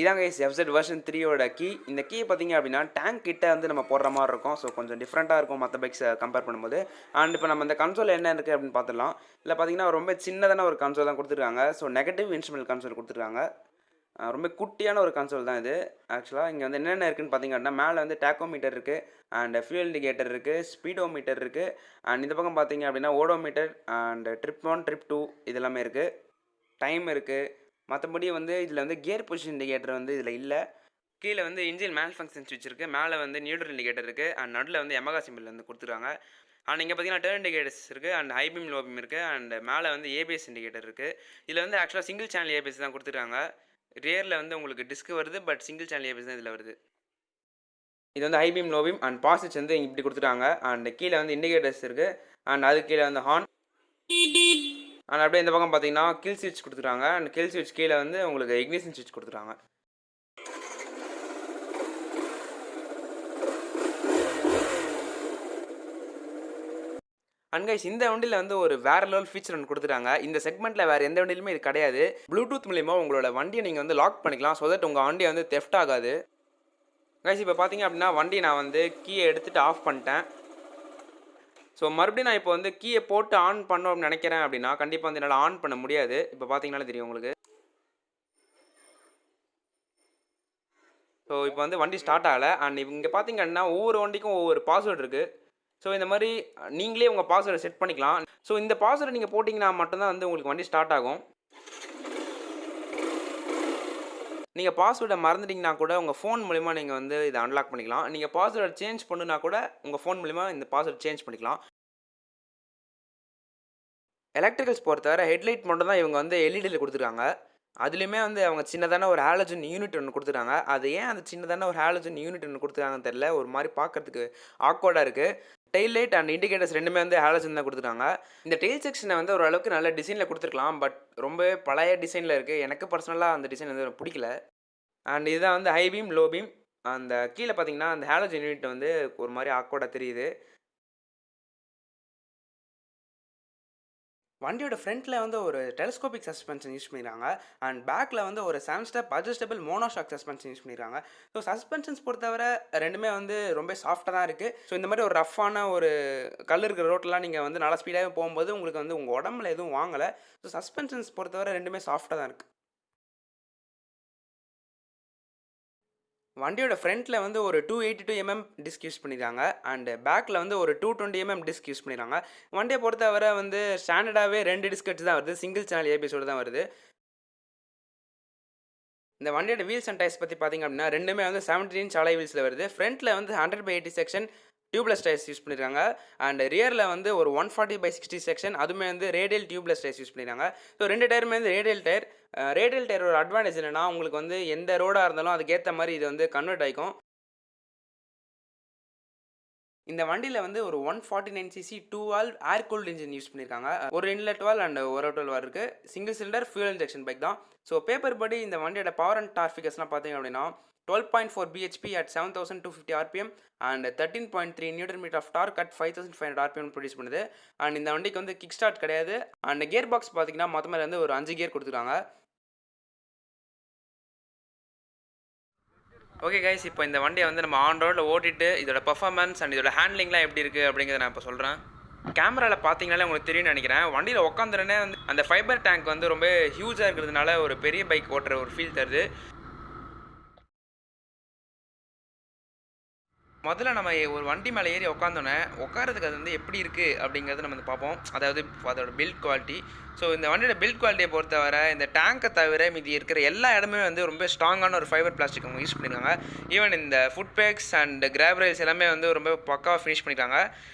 இதான் guys FZ version 3யோட key. இந்த key பார்த்தீங்க அப்படின்னா டேங்க் கிட்ட வந்து நம்ம போடுற மாதிரி இருக்கும். ஸோ கொஞ்சம் டிஃப்ரெண்ட்டாக இருக்கும் மற்ற பைக்ஸை கம்பேர் பண்ணும்போது. அண்ட் இப்போ நம்ம இந்த கன்சோல் என்ன இருக்குது அப்படின்னு பார்த்துடலாம். இல்லை பார்த்தீங்கன்னா ரொம்ப சின்னதான ஒரு கன்சோல் தான் கொடுத்துருக்காங்க. ஸோ நெகட்டிவ் இன்ஸ்ட்ருமெண்ட் கன்சோல் கொடுத்துருக்காங்க. ரொம்ப குட்டியான ஒரு கன்சோல் தான் இது. ஆக்சுவலாக இங்கே வந்து என்னென்ன இருக்குதுன்னு பார்த்தீங்க அப்படின்னா மேலே வந்து டேக்கோமீட்டர் இருக்குது, அண்ட் ஃபியூல் இண்டிகேட்டர் இருக்குது, ஸ்பீடோமீட்டர் இருக்குது, அண்ட் இந்த பக்கம் பார்த்தீங்க அப்படின்னா ஓடோமீட்டர் அண்ட் ட்ரிப் 1 ட்ரிப் 2 இது எல்லாமே இருக்குது. டைம் இருக்குது. மற்றபடி வந்து இதில் வந்து கியர் பொசிஷன் இண்டிகேட்டர் வந்து இதில் இல்லை. கீழே வந்து இன்ஜின் மேல் ஃபங்க்ஷன் ஸ்விட்ச் இருக்குது, மேலே வந்து நியூட்ரல் இண்டிகேட்டர் இருக்குது, அண்ட் நடுவில் வந்து Yamaha சிம்பிள் வந்து கொடுத்துருக்காங்க. அண்ட் இங்கே பார்த்தீங்கன்னா டர்ன் இண்டிகேட்டர்ஸ் இருக்குது, and high beam low beam இருக்குது, அண்ட் மேலே வந்து ABS இண்டிகேட்டர் இருக்குது. இதில் வந்து ஆக்சுவலாக சிங்கிள் சேனல் ABS தான் கொடுத்துருக்காங்க. ரியரில் வந்து உங்களுக்கு டிஸ்க் வருது, பட் சிங்கிள் சேனல் ABS தான் இதில் வருது. இது வந்து high beam low beam and pass ஸ்விட்ச் வந்து இப்படி கொடுத்துட்டாங்க. அண்ட் கீழே வந்து இண்டிகேட்டர்ஸ் இருக்குது, அண்ட் அது கீழே வந்து ஹார்ன், அண்ட் அப்படியே இந்த பக்கம் பார்த்தீங்கன்னா கில் ஸ்விட்ச் கொடுத்துருக்காங்க. அண்ட் கில் ஸ்விட்ச் கீழே வந்து உங்களுக்கு இக்னிஷன் ஸ்விட்ச் கொடுத்துருக்காங்க. அண்ட் கைஸ் இந்த வண்டியில் வந்து ஒரு வேறு லெவல் ஃபீச்சர் ஒன்று கொடுத்துட்டாங்க. இந்த செக்மெண்ட்டில் வேறு எந்த வண்டியிலுமே இது கிடையாது. ப்ளூடூத் மூலிமா உங்களோட வண்டியை நீங்கள் வந்து லாக் பண்ணிக்கலாம். ஸோ தட் உங்கள் வண்டியை வந்து தெஃப்ட் ஆகாது. கைஸ் இப்போ பார்த்தீங்க அப்படின்னா வண்டி நான் வந்து கீயை எடுத்துகிட்டு ஆஃப் பண்ணிட்டேன். ஸோ மறுபடியும் நான் இப்போ வந்து கீயை போட்டு ஆன் பண்ணணும்னு நினைக்கிறேன் அப்படின்னா கண்டிப்பாக வந்து என்னால் ஆன் பண்ண முடியாது. இப்போ பார்த்தீங்கன்னாலே தெரியும் உங்களுக்கு. ஸோ இப்போ வந்து வண்டி ஸ்டார்ட் ஆகலை. அண்ட் இங்கே பார்த்தீங்க அப்படின்னா ஒவ்வொரு வண்டிக்கும் ஒவ்வொரு பாஸ்வேர்டு இருக்குது. ஸோ இந்த மாதிரி நீங்களே உங்கள் பாஸ்வேர்டை செட் பண்ணிக்கலாம். ஸோ இந்த பாஸ்வேர்டை நீங்கள் போட்டிங்கன்னா மட்டும்தான் வந்து உங்களுக்கு வண்டி ஸ்டார்ட் ஆகும். நீங்கள் பாஸ்வேர்டை மறந்துட்டிங்கன்னா கூட உங்கள் ஃபோன் மூலிமா நீங்கள் வந்து இதை அன்லாக் பண்ணிக்கலாம். நீங்கள் பாஸ்வேர்டை சேஞ்ச் பண்ணுனா கூட உங்கள் ஃபோன் மூலிமா இந்த பாஸ்வேர்டு சேஞ்ச் பண்ணிக்கலாம். எலக்ட்ரிக்கல்ஸ் பொறுத்தவரை ஹெட்லைட் மட்டும் தான் இவங்க வந்து எல்இடியில் கொடுத்துருக்காங்க. அதுலேயுமே வந்து அவங்க சின்னதான ஒரு ஹாலஜன் யூனிட் ஒன்று கொடுத்துருக்காங்க. அது ஏன் அந்த சின்னதான ஒரு ஹாலஜன் யூனிட் ஒன்று கொடுத்துருக்காங்கன்னு தெரியல. ஒரு மாதிரி பார்க்கறதுக்கு ஆக்வர்டாக இருக்குது. டெயில் லைட் அண்ட் இண்டிகேட்டர்ஸ் ரெண்டுமே வந்து ஹாலஜன் தான் கொடுத்துருக்காங்க. இந்த டெயில் செக்ஷனை வந்து ஓரளவுக்கு நல்ல டிசைனில் கொடுத்துருக்கலாம். பட் ரொம்ப பழைய டிசைனில் இருக்குது. எனக்கு பர்சனலாக அந்த டிசைன் வந்து பிடிக்கல. அண்ட் இதுதான் வந்து ஹை பீம் லோ பீம். அந்த கீழே பார்த்தீங்கன்னா அந்த ஹாலஜன் யூனிட் வந்து ஒரு மாதிரி ஆக்வர்டாக தெரியுது. வண்டியோட ஃப்ரண்ட்டில் வந்து ஒரு டெலஸ்கோபிக் சஸ்பென்ஷன் யூஸ் பண்ணியிருக்காங்க. அண்ட் பேக்கில் வந்து ஒரு 7 step adjustable monoshock suspension use பண்ணியிருக்காங்க. ஸோ சஸ்பென்ஷன்ஸ் பொறுத்தவரை ரெண்டுமே வந்து ரொம்ப சாஃப்டாக தான் இருக்குது. ஸோ இந்த மாதிரி ஒரு ரஃப்பான ஒரு கல் இருக்கிற ரோட்லாம் நீங்கள் வந்து நல்லா ஸ்பீடாகவே போகும்போது உங்களுக்கு வந்து உங்கள் உடம்புல எதுவும் வாங்கலை. ஸோ சஸ்பென்ஷன்ஸ் பொறுத்தவரை ரெண்டுமே சாஃப்டாக தான் இருக்குது. வண்டியோட ஃப்ரண்ட்டில் வந்து ஒரு 282mm டிஸ்க் யூஸ் பண்ணியிருக்காங்க. அண்ட் பேக்கில் வந்து ஒரு 220mm டிஸ்க் யூஸ் பண்ணியிருக்காங்க. வண்டியை பொறுத்தவரை வந்து ஸ்டாண்டர்டாகவே 2 டிஸ்க் வச்சு தான் வருது. சிங்கிள் சேனல் ABSோடு தான் வருது. இந்த வண்டியோட வீல்ஸ் அண்ட் டயர்ஸ் பற்றி பார்த்திங்க அப்படின்னா ரெண்டுமே வந்து 17 இன்ச் அலாய் வீல்ஸில் வருது. ஃப்ரண்ட்டில் வந்து 100/80 செக்ஷன் டியூப்லெஸ் டயர்ஸ் யூஸ் பண்ணியிருக்காங்க. அண்ட் ரியரில் வந்து ஒரு 140/60 செக்ஷன் அதுவுமே வந்து ரேடியல் டியூப்லெஸ் டயர்ஸ் யூஸ் பண்ணியிருக்காங்க. ஸோ ரெண்டு டயருமே வந்து ரேடியல் டயர். ரேடியல் டயர் ஒரு அட்வான்டேஜ் என்னென்னா உங்களுக்கு வந்து எந்த ரோடாக இருந்தாலும் அதுக்கேற்ற மாதிரி இது வந்து கன்வெர்ட் ஆகிக்கும். இந்த வண்டியில் வந்து ஒரு 149cc 2 valve ஏர் கூல்டு இன்ஜின் யூஸ் பண்ணியிருக்காங்க. ஒரு இன்லெட் வால்வ் அண்ட் ஒரு அவுட் வால்வ் இருக்குது. Single cylinder fuel injection bike தான். ஸோ பேப்பர் படி இந்த வண்டியோட பவர் அண்ட் டார்க் ஃபிகர்ஸ்லாம் பார்த்தீங்க அப்படின்னா 12.4 bhp at 7250 rpm and 13.3 Nm of torque at 5500 rpm produce பண்ணுது. அண்ட் இந்த வண்டிக்கு வந்து கிக் ஸ்டார்ட் கிடையாது. அண்ட் கியர் பாக்ஸ் பார்த்தீங்கன்னா மொத்தமாக வந்து ஒரு 5 கியர் கொடுத்துருக்காங்க. ஓகே கைஸ், இப்போ இந்த வண்டியை வந்து நம்ம ஆன் ரோடில் ஓட்டிட்டு இதோட பர்ஃபார்மன்ஸ் அண்ட் இதோட ஹேண்ட்லிங்லாம் எப்படி இருக்குது அப்படிங்கிறத நான் இப்போ சொல்கிறேன். கேமராவில் பார்த்தீங்கனாலே உங்களுக்கு தெரியும்னு நினைக்கிறேன். வண்டியில் உட்காந்துருனே வந்து அந்த ஃபைபர் டேங்க் வந்து ரொம்ப ஹியூஜாக இருக்கிறதுனால ஒரு பெரிய பைக் ஓட்டுற ஒரு ஃபீல் தருது. முதல்ல நம்ம ஒரு வண்டி மேலே ஏறி உட்காந்தோன்னே உட்காரதுக்கு அது வந்து எப்படி இருக்குது அப்படிங்கிறத நம்ம வந்து பார்ப்போம். அதாவது அதோட பில்ட் குவாலிட்டி. ஸோ இந்த வண்டியோட பில்ட் குவாலிட்டியை பொறுத்தவரை இந்த டேங்கை தவிர மீதி இருக்கிற எல்லா இடமே வந்து ரொம்ப ஸ்ட்ராங்கான ஒரு ஃபைபர் பிளாஸ்டிக் அவங்க யூஸ் பண்ணியிருக்காங்க. ஈவன் இந்த foot pegs and grab rails எல்லாமே வந்து ரொம்ப பக்காவாக ஃபினிஷ் பண்ணியிருக்காங்க.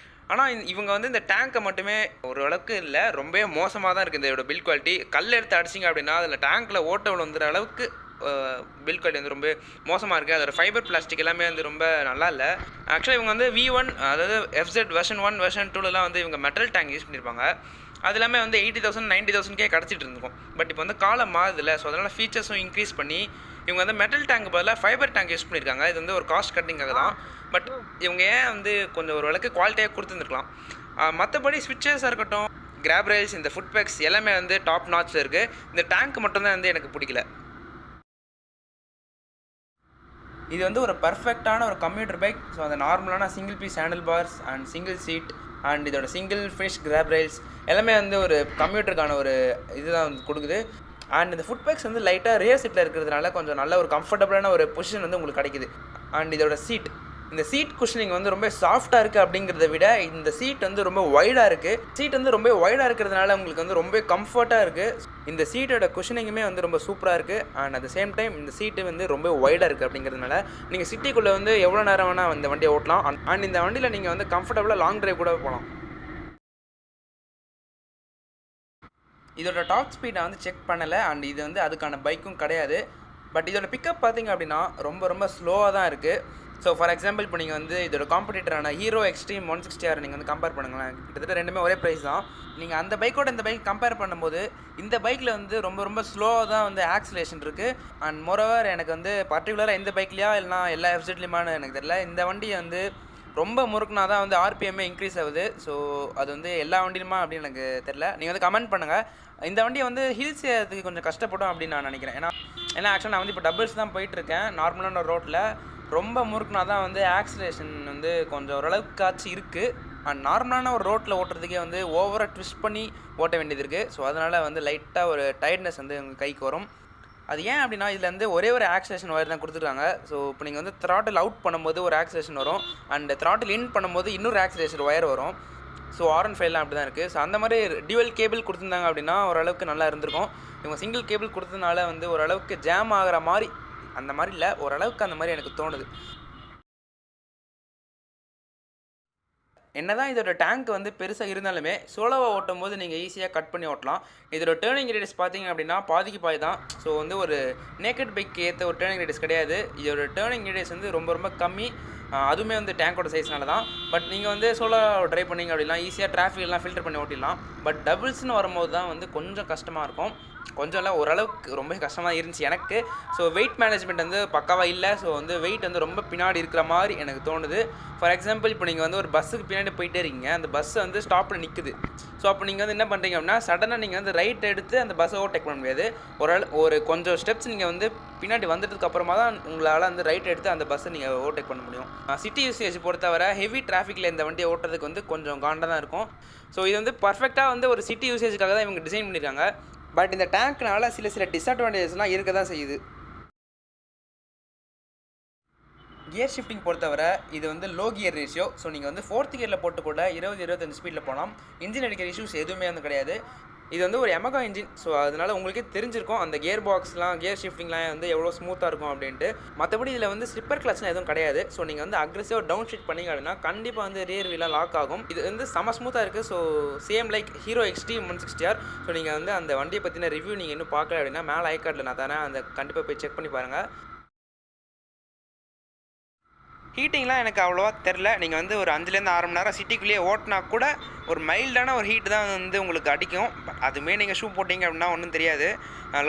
ஆனால் இவங்க வந்து இந்த டேங்கை மட்டுமே ஓரளவுக்கு இல்லை, ரொம்ப மோசமாக தான் இருக்குது இதோட பில்ட் குவாலிட்டி. கல் எடுத்து அடிச்சிங்க அப்படின்னா அதில் டேங்க்கில் ஓட்ட வந்துற அளவுக்கு பில்ட் குவாலிட்டி வந்து ரொம்ப மோசமாக இருக்குது. அதோட ஃபைபர் பிளாஸ்டிக் எல்லாமே வந்து ரொம்ப நல்லா இல்லை. ஆக்சுவலாக இவங்க வந்து V1 அதாவது FZ வெர்ஷன் 1 வெர்ஷன் 2லலாம் வந்து இவங்க மெட்டல் டேங்க் யூஸ் பண்ணியிருப்பாங்க. அது எல்லாமே வந்து 80,000 90,000 கிடச்சிட்டு இருந்துக்கும். பட் இப்போ வந்து காலம் மாறுதில்லை. ஸோ அதனால் ஃபீச்சர்ஸும் இன்க்ரீஸ் பண்ணி இவங்க வந்து மெட்டல் டேங்க் பதிலாக ஃபைபர் டேங்க் யூஸ் பண்ணியிருக்காங்க. இது வந்து ஒரு காஸ்ட் கட்டிங்காக தான். பட் இவங்க ஏன் வந்து கொஞ்சம் ஒரு அளவுக்கு குவாலிட்டியாக கொடுத்துருந்துருக்கலாம். மற்றபடி ஸ்விட்சஸாக இருக்கட்டும், கிராப் ரயில்ஸ், இந்த ஃபுட் பேக்ஸ் எல்லாமே வந்து டாப் நாட்ச்சில் இருக்குது. இந்த டேங்க் மட்டும்தான் வந்து எனக்கு பிடிக்கல. இது வந்து ஒரு பர்ஃபெக்டான ஒரு கம்யூட்டர் பைக். ஸோ அந்த நார்மலான single piece handle bars and single seat and இதோட சிங்கிள் ஃபிஷ் கிராப் ரயில்ஸ் எல்லாமே வந்து ஒரு கம்யூட்டருக்கான ஒரு இதுதான் வந்து கொடுக்குது. அண்ட் இந்த ஃபுட் பேக்ஸ் வந்து லைட்டாக ரியர் சீட்டில் இருக்கிறதுனால கொஞ்சம் நல்ல ஒரு கம்ஃபர்டபுளான ஒரு பொசிஷன் வந்து உங்களுக்கு கிடைக்குது. அண்ட் இதோட இந்த சீட் குஷனிங் வந்து ரொம்ப சாஃப்ட்டாக இருக்குது அப்படிங்கிறத விட இந்த சீட் வந்து ரொம்ப வைடாக இருக்குது. சீட் வந்து ரொம்ப வைடாக இருக்கிறதுனால உங்களுக்கு வந்து ரொம்ப கம்ஃபர்ட்டாக இருக்குது. இந்த சீட்டோட குஷனிங்குமே வந்து ரொம்ப சூப்பராக இருக்குது. And at the same time இந்த சீட்டு வந்து ரொம்ப வைடாக இருக்குது அப்படிங்கிறதுனால நீங்கள் சிட்டிக்குள்ளே வந்து எவ்வளோ நேரம் வேணால் இந்த வண்டியை ஓட்டலாம். அண்ட் இந்த வண்டியில் நீங்கள் வந்து கம்ஃபர்டபுளாக லாங் ட்ரைவ் கூட போகலாம். இதோட டாப் ஸ்பீட் நான் வந்து செக் பண்ணலை. அண்ட் இது வந்து அதுக்கான பைக்கும் கிடையாது. பட் இதோட பிக்கப் பார்த்திங்க அப்படின்னா ரொம்ப ஸ்லோவாக தான் இருக்குது. ஸோ ஃபார் எக்ஸாம்பிள் இப்போ நீங்கள் வந்து இதோட காம்படிட்டரான ஹீரோ எக்ஸ்ட்ரீம் 160 நீங்கள் வந்து கம்பேர் பண்ணுங்களேன். கிட்டத்தட்ட ரெண்டுமே ஒரே ப்ரைஸ் தான். நீங்கள் அந்த பைக்கோட இந்த பைக் கம்பேர் பண்ணும்போது இந்த பைக்கில் வந்து ரொம்ப ஸ்லோவாக தான் வந்து ஆக்சிலேஷன் இருக்குது. அண்ட் மோரோவர் எனக்கு வந்து பர்டிகுலராக இந்த பைக்லையா இல்லைனா எல்லா எஃப்செட்லையுமானு எனக்கு தெரியல. இந்த வண்டி வந்து ரொம்ப முறுக்குனா தான் வந்து ஆர்பிஎம்மே இன்க்ரீஸ் ஆகுது. ஸோ அது வந்து எல்லா வண்டியுமா அப்படின்னு எனக்கு தெரில. நீங்கள் வந்து கமெண்ட் பண்ணுங்கள். இந்த வண்டியை வந்து ஹில்ஸ் ஏறதுக்கு கொஞ்சம் கஷ்டப்படும் அப்படின்னு நான் நினைக்கிறேன். ஏன்னா ஆக்சுவலாக நான் வந்து இப்போ டபுள்ஸ் தான் போயிட்டுருக்கேன். நார்மலான ரோட்டில் ரொம்ப முறுக்குனா தான் வந்து ஆக்சிலேஷன் வந்து கொஞ்சம் ஓரளவுக்காச்சு இருக்குது. அண்ட் நார்மலான ஒரு ரோட்டில் ஓட்டுறதுக்கே வந்து ஓவராக ட்விஸ்ட் பண்ணி ஓட்ட வேண்டியது இருக்குது. ஸோ அதனால் வந்து லைட்டாக ஒரு டயர்ட்னஸ் வந்து உங்கள் கைக்கு வரும். அது ஏன் அப்படின்னா இதில் வந்து ஒரே ஒரு ஆக்சிலேஷன் ஒயர் தான் கொடுத்துருக்காங்க. ஸோ இப்போ நீங்கள் வந்து த்ராட்டில் அவுட் பண்ணும்போது ஒரு ஆக்சிலேஷன் வரும். அண்ட் த்ராட்டில் இன் பண்ணும்போது இன்னொரு ஆக்சிலேஷன் ஒயர் வரும். ஸோ R15 அப்படி தான் இருக்குது. ஸோ அந்த மாதிரி டியூவல் கேபிள் கொடுத்துருந்தாங்க அப்படின்னா ஓரளவுக்கு நல்லா இருந்திருக்கும். இவங்க சிங்கிள் கேபிள் கொடுத்ததுனால வந்து ஓரளவுக்கு ஜாம் ஆகிற மாதிரி அந்த மாதிரி இல்லை, ஓரளவுக்கு அந்த மாதிரி எனக்கு தோணுது. என்னதான் இதோட டேங்க் வந்து பெருசாக இருந்தாலுமே சோலோவாக ஓட்டும் போது நீங்கள் ஈஸியாக கட் பண்ணி ஓட்டலாம். இதோட டேர்னிங் ரேடியஸ் பார்த்தீங்க அப்படின்னா பாதிக்கு பாதி தான். ஸோ வந்து ஒரு நேக்கட் பைக் ஏற்ற ஒரு டேர்னிங் ரேடியஸ் கிடையாது. இதோட டேர்னிங் ரேடியஸ் வந்து ரொம்ப கம்மி. அதுவுமே வந்து டேங்கோட சைஸ்னால தான். பட் நீங்கள் வந்து சோலோ ட்ரைவ் பண்ணிங்க அப்படின்னா ஈஸியாக டிராஃபிக்லாம் ஃபில்டர் பண்ணி ஓட்டிடலாம். பட் டபுள்ஸ்னு வரும்போது தான் வந்து கொஞ்சம் கஷ்டமாக இருக்கும். கொஞ்சம் இல்லை, ஓரளவுக்கு ரொம்ப கஷ்டமாக இருந்துச்சு எனக்கு. ஸோ வெயிட் மேனேஜ்மெண்ட் வந்து பக்காவாக இல்லை. ஸோ வந்து வெயிட் வந்து ரொம்ப பின்னாடி இருக்கிற மாதிரி எனக்கு தோணுது. ஃபார் எக்ஸாம்பிள் இப்போ நீங்கள் வந்து ஒரு பஸ்ஸுக்கு பின்னாடி போயிட்டே இருக்கீங்க, அந்த பஸ் வந்து ஸ்டாப்பில் நிற்குது. ஸோ அப்போ நீங்கள் வந்து என்ன பண்ணுறீங்க அப்படின்னா சடனாக நீங்கள் வந்து ரைட் எடுத்து அந்த பஸ்ஸை ஓவர்டேக் பண்ண முடியாது. ஒரு கொஞ்சம் ஸ்டெப்ஸ் நீங்கள் வந்து பின்னாடி வந்ததுக்கு அப்புறமா தான் உங்களால் வந்து ரைட் எடுத்து அந்த பஸ்ஸை நீங்கள் ஓவர்டேக் பண்ண முடியும். சிட்டி யூசேஜ் பொறுத்தவரை ஹெவி டிராஃபிக்கில் இந்த வண்டியை ஓட்டுறதுக்கு வந்து கொஞ்சம் காண்டாக தான் இருக்கும். ஸோ இது வந்து பர்ஃபெக்டாக வந்து ஒரு சிட்டி யூசேஜுக்காக தான் இவங்க டிசைன் பண்ணியிருக்காங்க. பட் இந்த டேங்க்னால சில டிஸ்அட்வான்டேஜஸ்லாம் இருக்க தான் செய்யுது. கியர் ஷிஃப்டிங் பொறுத்தவரை இது வந்து லோ கியர் ரேஷியோ. ஸோ நீங்கள் வந்து 4th கியரில் போட்டு கூட 20-25 ஸ்பீடில் போகலாம். இன்ஜின் அடிக்கிற இஷ்யூஸ் எதுவுமே வந்து கிடையாது. இது வந்து ஒரு Yamaha இன்ஜின். ஸோ அதனால் உங்களுக்கே தெரிஞ்சிருக்கும் அந்த கியர் பாக்ஸ்லாம் கியர் ஷிஃப்டிங்லாம் வந்து எவ்வளோ ஸ்மூத்தாக இருக்கும் அப்படின்ட்டு. மற்றபடி இதில் வந்து ஸ்லிப்பர் கிளச்லாம் எதுவும் கிடையாது. ஸோ நீங்கள் வந்து அக்ரெசிவாக டவுன் ஷீட் பண்ணிங்க அப்படின்னா கண்டிப்பாக வந்து ரியர் வீலாக லாக் ஆகும். இது வந்து செம ஸ்மூத்தாக இருக்குது. So same like hero Xtreme 160R. So நீங்கள் வந்து அந்த வண்டியை பற்றின ரிவ்யூ நீங்கள் இன்னும் பார்க்கல அப்படின்னா மேலே ஐகார்டில் நான் தரேன், அந்த கண்டிப்பாக போய் செக் பண்ணி பாருங்கள். ஹீட்டிங்லாம் எனக்கு அவ்வளோவா தெரில. நீங்கள் வந்து ஒரு 5லேருந்து 6 மணி நேரம் சிட்டிக்குள்ளேயே ஓட்டினா கூட ஒரு மைல்டான ஒரு ஹீட் தான் வந்து உங்களுக்கு அடிக்கும். அதுவுமே நீங்கள் ஷூ போட்டிங்க அப்படின்னா ஒன்றும் தெரியாது.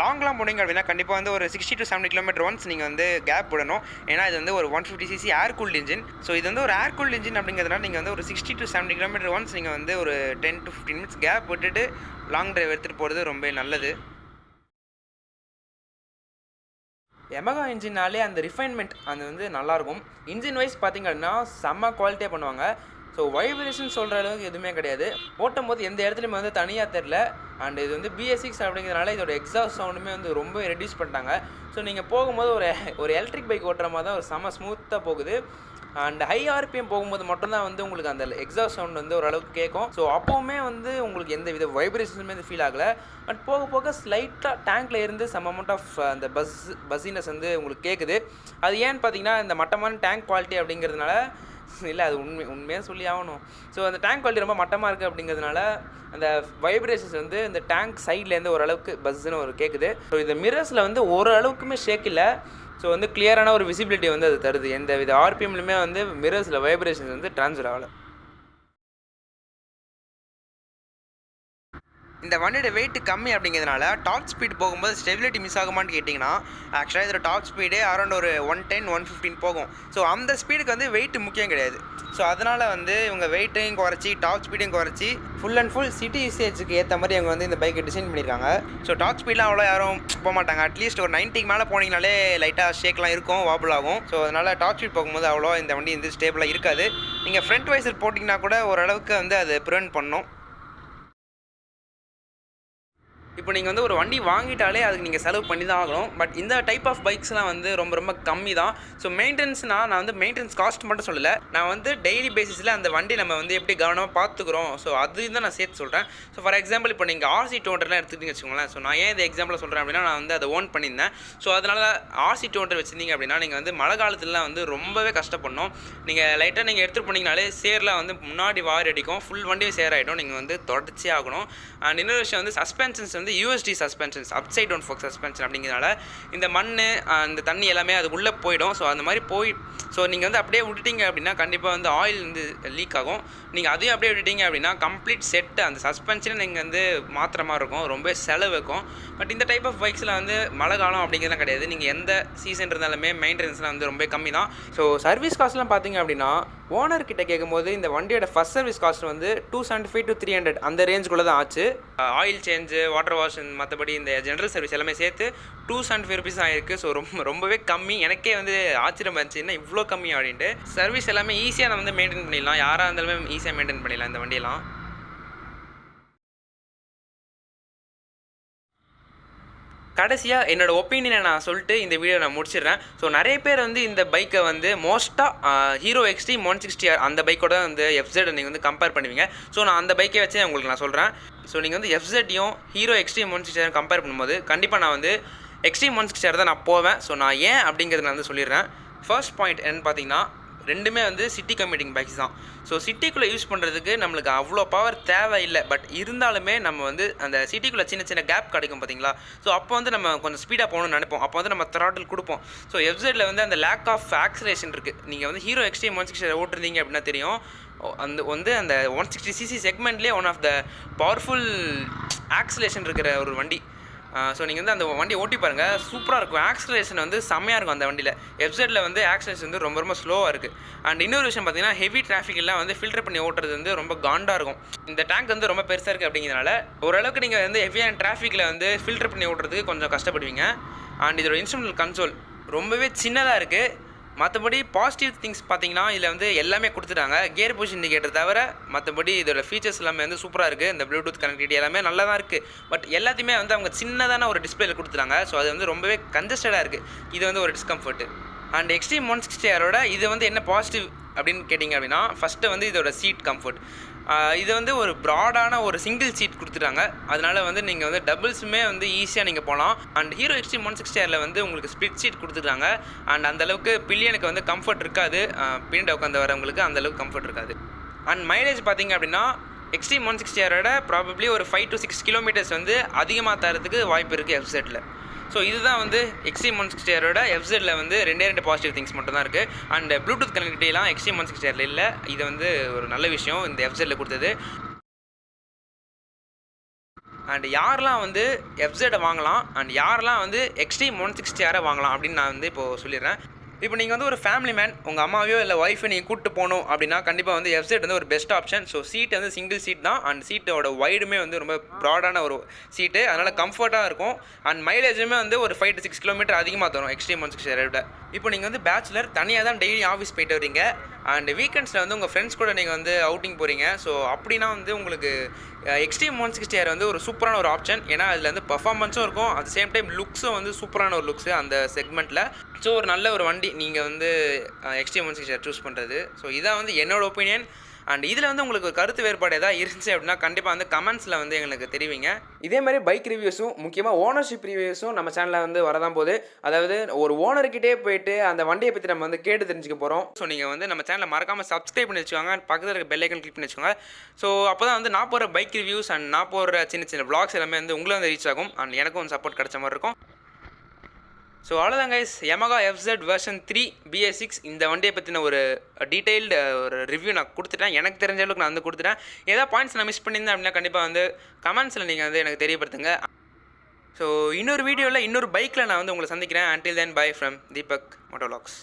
லாங்லாம் போனீங்க அப்படின்னா கண்டிப்பாக வந்து ஒரு 60 to 70 கிலோமீட்டர் ஒன்ஸ் நீங்கள் வந்து கேப் விடணும். ஏன்னா இது வந்து ஒரு 150cc ஏர் கூல்டு இன்ஜின். ஸோ இது வந்து ஒரு ஏர் கூல்டு இன்ஜின் அப்படிங்கிறதுனால நீங்கள் வந்து ஒரு 60 to 70 கிலோமீட்டர் ஒன்ஸ் நீங்கள் வந்து ஒரு 10 to 15 மினிட்ஸ் கேப் விட்டுட்டு லாங் டிரைவ் எடுத்துகிட்டு போகிறது ரொம்ப நல்லது. Yamaha இன்ஜின்னாலே அந்த ரிஃபைன்மெண்ட் அது வந்து நல்லாயிருக்கும். இன்ஜின் வைஸ் பார்த்திங்க அப்படின்னா செம்ம குவாலிட்டியாக பண்ணுவாங்க. ஸோ வைப்ரேஷன் சொல்கிற அளவுக்கு எதுவுமே கிடையாது. ஓட்டும் போது எந்த இடத்துலையுமே வந்து தனியாக தெரில. அண்ட் இது வந்து bs6 அப்படிங்கிறதுனால இதோட எக்ஸாஸ்ட் சவுண்டுமே வந்து ரொம்ப ரெடியூஸ் பண்ணிட்டாங்க. ஸோ நீங்கள் போகும்போது ஒரு எலக்ட்ரிக் பைக் ஓட்டுற மாதிரி தான் ஒரு செம்ம ஸ்மூத்தாக போகுது. அண்ட் ஹை RPM போகும்போது மட்டும்தான் வந்து உங்களுக்கு அந்த எக்ஸாஸ்ட் சவுண்ட் வந்து ஓரளவுக்கு கேட்கும். ஸோ அப்போவுமே வந்து உங்களுக்கு எந்த வித வைப்ரேஷன்ஸுமே வந்து ஃபீல் ஆகலை. பட் போக ஸ்லைட்டாக டேங்க்கில் இருந்து சம் அமௌண்ட் ஆஃப் அந்த பஸ்ஸினஸ் வந்து உங்களுக்கு கேட்குது. அது ஏன்னு பார்த்தீங்கன்னா இந்த மட்டமான டேங்க் குவாலிட்டி அப்படிங்கிறதுனால இல்லை, அது உண்மையாக சொல்லி ஆகணும். ஸோ அந்த டேங்க் குவாலிட்டி ரொம்ப மட்டமாக இருக்குது அப்படிங்கிறதுனால அந்த வைப்ரேஷன்ஸ் வந்து இந்த டேங்க் சைட்லேருந்து ஓரளவுக்கு பஸ்ஸுன்னு ஒரு கேட்குது. ஸோ இந்த மிரர்ஸில் வந்து ஓரளவுக்குமே ஷேக் இல்லை. ஸோ வந்து கிளியரான ஒரு விசிபிலிட்டி வந்து அது தருது. எந்த வித RPMலையுமே வந்து மிரர்ஸில் வைப்ரேஷன்ஸ் வந்து ட்ரான்ஸ்ஃபர் ஆகலை. இந்த வண்டியோட வெயிட் கம்மி அப்படிங்கிறதுனால டாப் ஸ்பீட் போகும்போது ஸ்டெபிலிட்டி மிஸ் ஆகுமான்னு கேட்டிங்கன்னா, ஆக்சுவலாக இதில் டாப் ஸ்பீடே அரௌண்ட் ஒரு 110 115 போகும். ஸோ அந்த ஸ்பீடுக்கு வந்து வெயிட் முக்கியம் கிடையாது. ஸோ அதனால் வந்து இவங்க வெயிட்டையும் குறைச்சி டாப் ஸ்பீடையும் குறைச்சி ஃபுல் அண்ட் ஃபுல் சிட்டி யூசேஜுக்கு ஏற்ற மாதிரி அவங்க வந்து இந்த பைக்கை டிசைன் பண்ணியிருக்காங்க. ஸோ டாப் ஸ்பீட்லாம் அவ்வளோ யாரும் போக மாட்டாங்க. அட்லீஸ்ட் ஒரு 90க்கு மேலே போனீங்கனாலே லைட்டாக ஷேக்லாம் இருக்கும், வாபிள் ஆகும். ஸோ அதனால் டாப் ஸ்பீட் போகும்போது அவ்வளோ இந்த வண்டி வந்து ஸ்டேபிளாக இருக்காது. நீங்கள் ஃப்ரண்ட் வைசர் போட்டிங்கன்னா கூட ஓரளவுக்கு வந்து அது ப்ரிவென்ட் பண்ணும். இப்போ நீங்கள் வந்து ஒரு வண்டி வாங்கிட்டாலே அதுக்கு நீங்கள் செலவு பண்ணி தான் ஆகணும். பட் இந்த டைப் ஆஃப் பைக்ஸ்லாம் வந்து ரொம்ப ரொம்ப கம்மி தான். ஸோ மெயின்டெனன்ஸ்னால் நான் வந்து மெயின்டெனன்ஸ் காஸ்ட் மட்டும் சொல்லலை, நான் வந்து டெய்லி பேசிஸில் அந்த வண்டி நம்ம வந்து எப்படி கவனமாக பார்த்துக்குறோம், ஸோ அது தான் நான் சேர்த்து சொல்கிறேன். ஸோ ஃபார் எக்ஸாம்பிள் இப்போ நீங்கள் RC 200 எடுத்துக்கிட்டீங்கன்னு வச்சுக்கோங்களேன். ஸோ நான் ஏன் இந்த எக்ஸாம்பிள் சொல்கிறேன் அப்படின்னா, நான் வந்து அதை ஓன் பண்ணியிருந்தேன். ஸோ அதனால் RC 200 வச்சுருந்தீங்க அப்படின்னா நீங்கள் வந்து மழை காலத்துலலாம் வந்து ரொம்பவே கஷ்டப்படணும். நீங்கள் லைட்டாக நீங்கள் எடுத்துகிட்டு போனீங்கனாலே சேர்லாம் வந்து முன்னாடி வாரி அடிக்கும், ஃபுல் வண்டியும் சேர் ஆகிடும், நீங்கள் வந்து தொடர்ச்சியே ஆகணும். அண்ட் இன்னொரு விஷயம் வந்து சஸ்பென்ஷன்ஸ் வந்து USD suspensions, upside down fork suspension அப்படிங்கிறனால இந்த மண் அந்த தண்ணி எல்லாமே அது உள்ளே போயிடும். ஸோ அந்த மாதிரி ஸோ நீங்கள் வந்து அப்படியே விட்டுட்டீங்க அப்படின்னா கண்டிப்பாக வந்து ஆயில் வந்து லீக் ஆகும். நீங்கள் அதையும் அப்படியே விட்டுட்டீங்க அப்படின்னா கம்ப்ளீட் செட்டு அந்த சஸ்பென்ஷனை நீங்கள் வந்து மாற்றுற மாதிரி இருக்கும், ரொம்ப செலவு இருக்கும். பட் இந்த டைப் ஆஃப் பைக்ஸில் வந்து மழை காலம் அப்படிங்கிறதுலாம் கிடையாது. நீங்கள் எந்த சீசன் இருந்தாலுமே மெயின்டெனன்ஸ்லாம் வந்து ரொம்ப கம்மி தான். ஸோ சர்வீஸ் காஸ்ட்லாம் பார்த்தீங்க அப்படின்னா ஓனர் கிட்ட கேட்கும்போது இந்த வண்டியோட ஃபஸ்ட் சர்வீஸ் காஸ்ட் வந்து 275 to 300 அந்த ரேஞ்சுக்குள்ளே தான் ஆச்சு. ஆயில் சேஞ்சு, வாட்டர் வாஷ், மற்றபடி இந்த ஜென்ரல் சர்வீஸ் எல்லாமே சேர்த்து 275 rupees ஆகிருக்கு. ஸோ ரொம்பவே கம்மி. எனக்கே வந்து ஆச்சரியமாக இருந்துச்சு, என்ன இவ்வளோ கம்மி அப்படின்ட்டு. சர்வீஸ் எல்லாமே ஈஸியாக நம்ம வந்து மெயின்டைன் பண்ணிடலாம், யாராக இருந்தாலுமே ஈஸியாக மெயின்டைன் பண்ணிடலாம் இந்த வண்டியெல்லாம். கடைசியாக என்னோடய ஒப்பீனியனை நான் சொல்லிட்டு இந்த வீடியோ நான் முடிச்சிடுறேன். ஸோ நிறைய பேர் வந்து இந்த பைக்கை வந்து மோஸ்ட்டாக ஹீரோ Xtreme 160R அந்த பைக்கோட வந்து FZ நீங்கள் வந்து கம்பேர் பண்ணுவீங்க. ஸோ நான் அந்த பைக்கை வச்சு உங்களுக்கு நான் சொல்கிறேன். ஸோ நீங்கள் வந்து FZயும் ஹீரோ Xtreme 160R கம்பேர் பண்ணும்போது கண்டிப்பாக நான் வந்து Xtreme 160R தான் நான் போவேன். ஸோ நான் ஏன் அப்படிங்கிறத நான் வந்து சொல்லிடுறேன். ஃபர்ஸ்ட் பாயிண்ட் என்னன்னு பார்த்தீங்கன்னா, ரெண்டுமே வந்து சிட்டி கம்யூட்டிங் பைக்ஸ் தான். ஸோ சிட்டிக்குள்ளே யூஸ் பண்ணுறதுக்கு நம்மளுக்கு அவ்வளோ பவர் தேவையில்லை. பட் இருந்தாலுமே நம்ம வந்து அந்த சிட்டிக்குள்ளே சின்ன சின்ன கேப் கிடைக்கும் பார்த்தீங்களா. ஸோ அப்போ வந்து நம்ம கொஞ்சம் ஸ்பீடாக போகணும்னு நினைப்போம், அப்போ வந்து நம்ம த்ராட்டில் கொடுப்போம். ஸோ FZல வந்து அந்த லேக் ஆஃப் ஆக்சலேஷன் இருக்குது. நீங்கள் வந்து ஹீரோ Xtreme 160 ஓட்டுறீங்க அப்படின்னா தெரியும், அந்த 160cc செக்மெண்ட்லேயே one of the powerful acceleration இருக்கிற ஒரு வண்டி. ஸோ நீங்கள் வந்து அந்த வண்டியை ஓட்டி பாருங்கள், சூப்பராக இருக்கும். ஆக்சலேஷன் வந்து செம்மையாக இருக்கும் அந்த வண்டியில். FZல வந்து ஆக்சலேஷன் வந்து ரொம்ப ரொம்ப ஸ்லோவாக இருக்குது. அண்ட் இன்னொரு விஷயம் பார்த்தீங்கன்னா, ஹெவி டிராஃபிக்லாம் வந்து ஃபில்டர் பண்ணி ஓட்டுறது வந்து ரொம்ப காண்டாக இருக்கும். இந்த டேங்க் வந்து ரொம்ப பெருசாக இருக்குது அப்படிங்கிறனால ஓரளவுக்கு நீங்கள் வந்து ஹெவியான டிராஃபிக்கில் வந்து ஃபில்டர் பண்ணி ஓட்டுறதுக்கு கொஞ்சம் கஷ்டப்படுவீங்க. அண்ட் இதோட இன்ஸ்ட்ருமெண்டல் கன்சோல் ரொம்பவே சின்னதாக இருக்குது. மற்றபடி பாசிட்டிவ் திங்ஸ் பார்த்தீங்கன்னா இதில் வந்து எல்லாமே கொடுத்துட்டாங்க. கியர் பொசிஷன் இண்டிகேட்டர் தவிர மற்றபடி இதோட ஃபீச்சர்ஸ் எல்லாமே வந்து சூப்பராக இருக்குது. இந்த ப்ளூடூத் கனெக்டிவிட்டி எல்லாமே நல்லா தான் இருக்குது. பட் எல்லாத்தையுமே வந்து அவங்க சின்னதான ஒரு டிஸ்பிளேல கொடுத்துட்டாங்க. ஸோ அது வந்து ரொம்பவே கன்ஜஸ்டடாக இருக்குது. இது வந்து ஒரு டிஸ்கம்ஃபர்ட்டு. அண்ட் Xtreme 160Rோட இது வந்து என்ன பாசிட்டிவ் அப்படின்னு கேட்டிங்க அப்படின்னா, ஃபஸ்ட்டு வந்து இதோட சீட் கம்ஃபர்ட். இது வந்து ஒரு ப்ராடான ஒரு சிங்கிள் சீட் கொடுத்துட்டாங்க. அதனால் வந்து நீங்கள் வந்து டபுள்ஸுமே வந்து ஈஸியாக நீங்கள் போகலாம். அண்ட் ஹீரோ Xtreme 160Rல வந்து உங்களுக்கு ஸ்ப்ளிட் சீட் கொடுத்துருக்காங்க. அண்ட் அந்தளவுக்கு பில்லியனுக்கு வந்து கம்ஃபர்ட் இருக்காது, பின்னாடி உட்காந்து வரவங்களுக்கு அந்தளவுக்கு கம்ஃபர்ட் இருக்காது. அண்ட் மைலேஜ் பார்த்தீங்க அப்படின்னா Xtreme 160Rோட ப்ராபப்ளி ஒரு 5 to 6 கிலோமீட்டர்ஸ் வந்து அதிகமாக தரத்துக்கு வாய்ப்பு இருக்குது FZல. ஸோ இதுதான் வந்து Xtreme 160Rோட FZல வந்து ரெண்டு பாசிட்டிவ் திங்ஸ் மட்டும் தான் இருக்குது. அண்ட் ப்ளூடூத் கனெக்டிவிட்டிலாம் Xtreme 160Rல இல்லை. இது வந்து ஒரு நல்ல விஷயம் இந்த FZல கொடுத்தது. அண்ட் யாரெல்லாம் வந்து FZ வாங்கலாம் அண்ட் யாரெல்லாம் வந்து Xtreme 160R வாங்கலாம் அப்படின்னு நான் வந்து இப்போது சொல்லிடுறேன். இப்போ நீங்கள் வந்து ஒரு ஃபேமிலி மேன், உங்கள் அம்மாவையோ இல்லை ஒய்ஃபை நீங்கள் கூப்பிட்டு போகணும் அப்படின்னா கண்டிப்பாக வந்து FZ வந்து ஒரு பெஸ்ட் ஆப்ஷன். ஸோ சீட் வந்து சிங்கிள் சீட் தான். அண்ட் சீட்டோட வைடுமே வந்து ரொம்ப ப்ராடான ஒரு சீட்டு, அதனால் கம்ஃபர்ட்டாக இருக்கும். அண்ட் மைலேஜுமே வந்து ஒரு 5 to 6 கிலோமீட்டர் அதிகமாக தரும் Xtreme 160R. இப்போ நீங்கள் வந்து பேச்சுலர் தனியாக தான் டெய்லி ஆஃபீஸ் போயிட்டு வரீங்க அண்ட் வீக்கெண்ட்ஸில் வந்து உங்கள் ஃப்ரெண்ட்ஸ் கூட நீங்கள் வந்து அவுட்டிங் போகிறீங்க. ஸோ அப்படின்னா வந்து உங்களுக்கு Xtreme 160R வந்து ஒரு சூப்பரான ஒரு ஆப்ஷன். ஏன்னா அதில் வந்து பர்ஃபார்மன்ஸும் இருக்கும், அட் சேம் டைம் லுக்ஸும் வந்து சூப்பரான ஒரு லுக்ஸு அந்த செக்மெண்ட்டில். ஸோ ஒரு நல்ல ஒரு வண்டி நீங்கள் வந்து Xtreme 160R சூஸ் பண்ணுறது. ஸோ இதான் வந்து என்னோடய ஒப்பீனியன். அண்ட் இதில் வந்து உங்களுக்கு ஒரு கருத்து வேறுபாடு எதாவது இருந்துச்சு அப்படின்னா கண்டிப்பாக வந்து கமெண்ட்ஸில் வந்து எங்களுக்கு தெரிவிங்க. இதே மாதிரி பைக் ரிவ்யூஸும் முக்கியமாக ஓனர்ஷிப் ரிவ்யூஸும் நம்ம சேனலில் வந்து வரதான் போகுது. அதாவது ஒரு ஓனர்கிட்டே போயிட்டு அந்த வண்டியை பற்றி நம்ம வந்து கேட்டு தெரிஞ்சுக்க போகிறோம். ஸோ நீங்கள் வந்து நம்ம சேனலை மறக்காமல் சப்ஸ்கிரைப் பண்ணி வச்சுக்கோங்க, பக்கத்தில் இருக்க பெல் ஐக்கன் கிளிக் பண்ணி வச்சுக்கோங்க. ஸோ அப்போ தான் வந்து நான் போகிற பைக் ரிவ்யூஸ் அண்ட் நான் போகிற சின்ன சின்ன vlogs எல்லாமே வந்து உங்களை வந்து ரீச் ஆகும் அண்ட் எனக்கும் வந்து சப்போர்ட் கிடைச்ச மாதிரி இருக்கும். ஸோ அவ்வளோதான் guys, Yamaha FZ version 3 bs6 இந்த வண்டியை பற்றின ஒரு டீட்டெயில்டு ஒரு ரிவ்யூ நான் கொடுத்துட்டேன். எனக்கு தெரிஞ்ச அளவுக்கு நான் வந்து கொடுத்துட்டேன். ஏதாவது பாயிண்ட்ஸ் நான் மிஸ் பண்ணியிருந்தேன் அப்படின்னா கண்டிப்பாக வந்து கமெண்ட்ஸில் நீங்கள் வந்து எனக்கு தெரியப்படுத்துங்க. ஸோ இன்னொரு வீடியோவில் இன்னொரு பைக்கில் நான் வந்து உங்களை சந்திக்கிறேன். until then bye from Deepak Motovlogs.